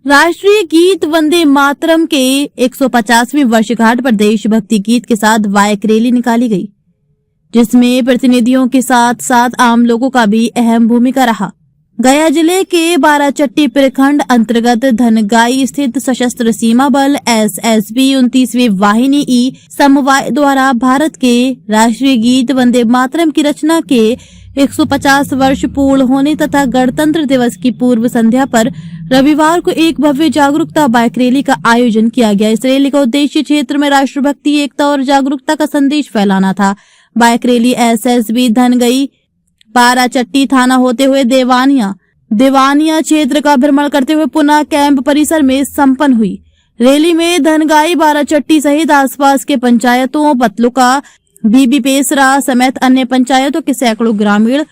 राष्ट्रीय गीत वंदे मातरम के 150वीं वर्षगांठ पर देशभक्ति गीत के साथ बाइक रैली निकाली गई, जिसमें प्रतिनिधियों के साथ साथ आम लोगों का भी अहम भूमिका रहा। गया जिले के बाराचट्टी प्रखंड अंतर्गत धनगाई स्थित सशस्त्र सीमा बल एसएसबी 29वीं वाहिनी ई समवाय द्वारा भारत के राष्ट्रीय गीत वंदे मातरम की रचना के 150 वर्ष पूर्ण होने तथा गणतंत्र दिवस की पूर्व संध्या पर रविवार को एक भव्य जागरूकता बाइक रैली का आयोजन किया गया। इस रैली का उद्देश्य क्षेत्र में राष्ट्रभक्ति, एकता और जागरूकता का संदेश फैलाना था। Bike rally SSB Dhangai Barachatti थाना होते हुए देवानिया क्षेत्र का भ्रमण करते हुए पुनः कैंप परिसर में संपन्न हुई। रैली में धनगाई बाराचट्टी सहित आसपास के पंचायतों पतलुका, बीबी पेसरा समेत अन्य पंचायतों के सैकड़ों ग्रामीण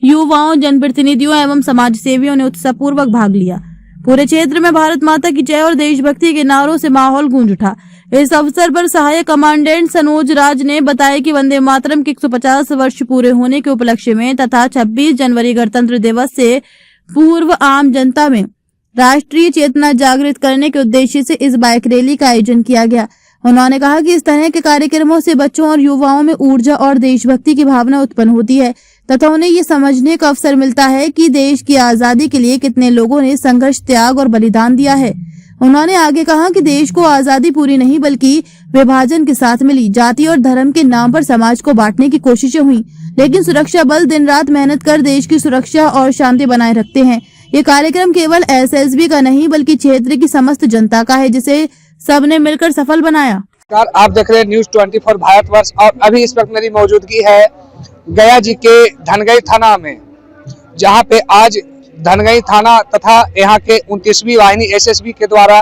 युवाओं, जनप्रतिनिधियों एवं समाज सेवियों ने उत्साहपूर्वक भाग लिया। पूरे क्षेत्र में भारत माता की जय और देशभक्ति के नारों से माहौल गूंज उठा। इस अवसर पर सहायक कमांडेंट सनोज राज ने बताया कि वंदे मातरम के 150 वर्ष पूरे होने के उपलक्ष्य में तथा 26 जनवरी गणतंत्र दिवस से पूर्व आम जनता में राष्ट्रीय चेतना जागृत करने के उद्देश्य से इस बाइक रैली का आयोजन किया गया। उन्होंने कहा कि इस तरह के कार्यक्रमों से बच्चों और युवाओं में ऊर्जा और देशभक्ति की भावना उत्पन्न होती है तथा उन्हें ये समझने का अवसर मिलता है कि देश की आजादी के लिए कितने लोगों ने संघर्ष, त्याग और बलिदान दिया है। उन्होंने आगे कहा कि देश को आजादी पूरी नहीं बल्कि विभाजन के साथ मिली। जाति और धर्म के नाम पर समाज को बांटने की कोशिशें हुई, लेकिन सुरक्षा बल दिन रात मेहनत कर देश की सुरक्षा और शांति बनाए रखते हैं। ये कार्यक्रम केवल एसएसबी का नहीं बल्कि क्षेत्र की समस्त जनता का है, जिसे सबने मिलकर सफल बनाया। आप देख रहे हैं न्यूज 24 भारतवर्ष और अभी इस वक्त मेरी मौजूदगी है गया जी के धनगई थाना में, जहां पे आज धनगई थाना तथा यहाँ के 29वीं वाहिनी एसएसबी के द्वारा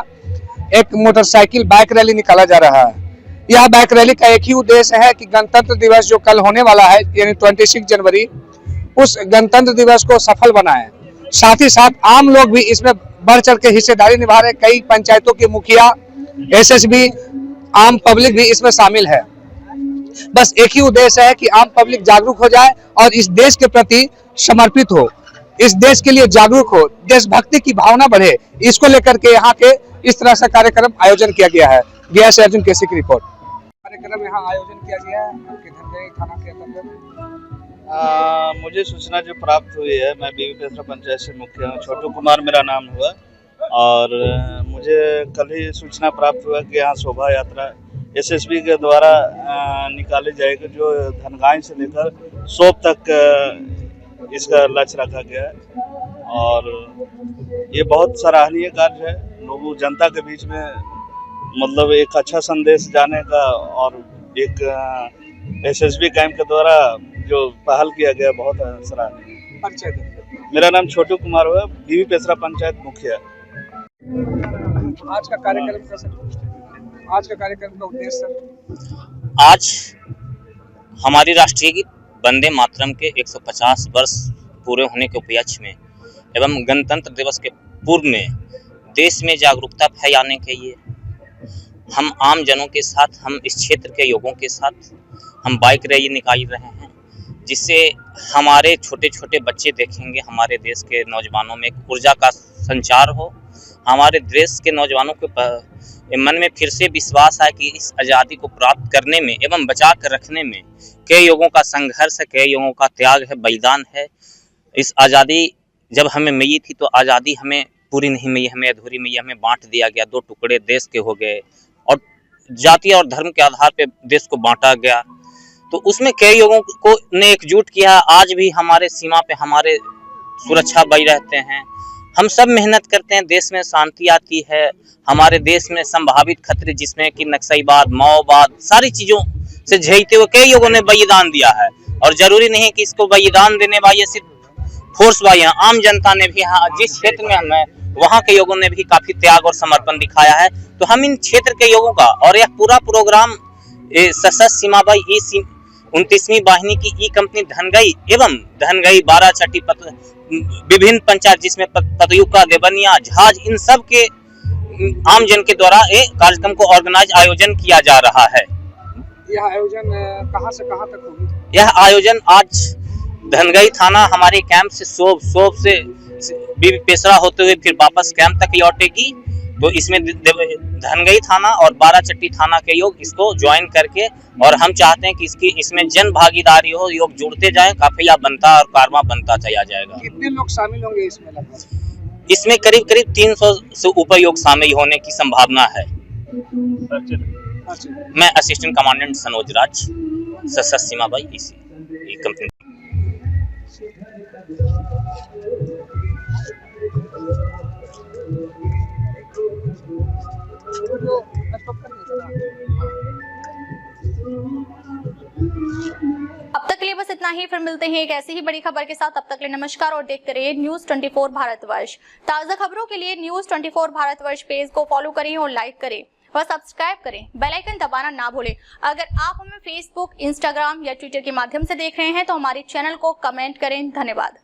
एक मोटरसाइकिल बाइक रैली निकाला जा रहा है। यह बाइक रैली का एक ही उद्देश्य है कि गणतंत्र दिवस जो कल होने वाला है यानी 26 जनवरी, उस गणतंत्र दिवस को सफल बनाएं। साथ ही साथ आम लोग भी इसमें बढ़ चढ़ के हिस्सेदारी निभा रहे। कई पंचायतों के मुखिया, एसएसबी, आम पब्लिक भी इसमें शामिल है। बस एक ही उद्देश्य है कि आम पब्लिक जागरूक हो जाए और इस देश के प्रति समर्पित हो, इस देश के लिए जागरूक हो, देशभक्ति की भावना बढ़े। इसको लेकर के यहाँ के इस तरह से कार्यक्रम आयोजन किया गया है। गया से अर्जुन केसी की रिपोर्ट। कार्यक्रम यहाँ आयोजन किया गया है आपके धनगई थाना के अंतर्गत। मुझे सूचना जो प्राप्त हुई है, मैं बीबी पेसरा पंचायत से मुखिया हूँ, छोटू कुमार मेरा नाम हुआ और मुझे कल ही सूचना प्राप्त हुआ कि यहाँ शोभा यात्रा एसएसबी के द्वारा निकाली जाएगी, जो धनगाई से लेकर सोप तक इसका लक्ष्य रखा गया है और ये बहुत सराहनीय कार्य है। लोगों जनता के बीच में मतलब एक अच्छा संदेश जाने का और एक एसएसबी कैंप के द्वारा जो पहल किया गया बहुत सराहनीय। पंचायत मेरा नाम छोटू कुमार हुआ, बीबी पेसरा पंचायत मुखिया। आज का कार्यक्रम कैसा? आज का कार्यक्रम का उद्देश्य, आज हमारी राष्ट्रीय गीत वंदे मातरम के 150 वर्ष पूरे होने के उपलक्ष्य में एवं गणतंत्र दिवस के पूर्व में देश में जागरूकता फैलाने के लिए हम आम जनों के साथ, हम इस क्षेत्र के लोगों के साथ हम बाइक रैली निकाल रहे हैं, जिससे हमारे छोटे छोटे बच्चे देखेंगे, हमारे देश के नौजवानों में एक ऊर्जा का संचार हो, हमारे देश के नौजवानों के मन में फिर से विश्वास है कि इस आज़ादी को प्राप्त करने में एवं बचा कर रखने में कई लोगों का संघर्ष है, कई लोगों का त्याग है, बलिदान है। इस आज़ादी जब हमें मिली थी तो आज़ादी हमें पूरी नहीं मिली, हमें अधूरी मिली, हमें बांट दिया गया, दो टुकड़े देश के हो गए और जाति और धर्म के आधार पे देश को बांटा गया। तो उसमें कई लोगों को ने एकजुट किया। आज भी हमारे सीमा पे हमारे सुरक्षा बनी रहते हैं, हम सब मेहनत करते हैं, देश में शांति आती है। हमारे देश में संभावित खतरे जिसमें कि नक्सलवाद, माओवाद, सारी चीज़ों से झेलते हुए कई लोगों ने बलिदान दिया है और जरूरी नहीं कि इसको बलिदान देने वाले सिर्फ फोर्स वाले हैं, आम जनता ने भी जिस क्षेत्र में हम हैं वहाँ के लोगों ने भी काफ़ी त्याग और समर्पण दिखाया है। तो हम इन क्षेत्र के लोगों का और यह पूरा प्रोग्राम सशस्त्र सीमा बल 29वीं वाहिनी की ई कंपनी धनगई एवं धनगई बाराचट्टी विभिन्न पंचायत जिसमें पतयुका, देवनिया, झाज, इन सब के आम जन के द्वारा एक कार्यक्रम को ऑर्गेनाइज आयोजन किया जा रहा है। यह आयोजन कहां से कहां तक होगी? यह आयोजन आज धनगई थाना हमारे कैंप से सोप से बीबी पेसरा होते हुए फिर वापस कैंप तक लौटेगी। तो इसमें धनगई थाना और बाराचट्टी थाना के लोग इसको ज्वाइन करके, और हम चाहते हैं कि इसमें जन भागीदारी हो, लोग जुड़ते जाएं, काफिला बनता और कारवां बनता चला जाएगा। कितने लोग शामिल होंगे इसमें लगभग? इसमें करीब करीब 300 से ऊपर लोग शामिल होने की संभावना है। मैं असिस्टेंट कमांडेंट सनोज राज, सशस्त्र सीमा बल इसी कंपनी। अब तक के लिए बस इतना ही, फिर मिलते हैं एक ऐसी ही बड़ी खबर के साथ। तब तक के लिए नमस्कार और देखते रहिए न्यूज़ 24 भारतवर्ष। ताज़ा खबरों के लिए न्यूज़ 24 भारतवर्ष पेज को फॉलो करें और लाइक करें और सब्सक्राइब करें। बेल आइकन दबाना ना भूलें। अगर आप हमें फेसबुक, इंस्टाग्राम या ट्विटर के माध्यम से देख रहे हैं तो हमारे चैनल को कमेंट करें। धन्यवाद।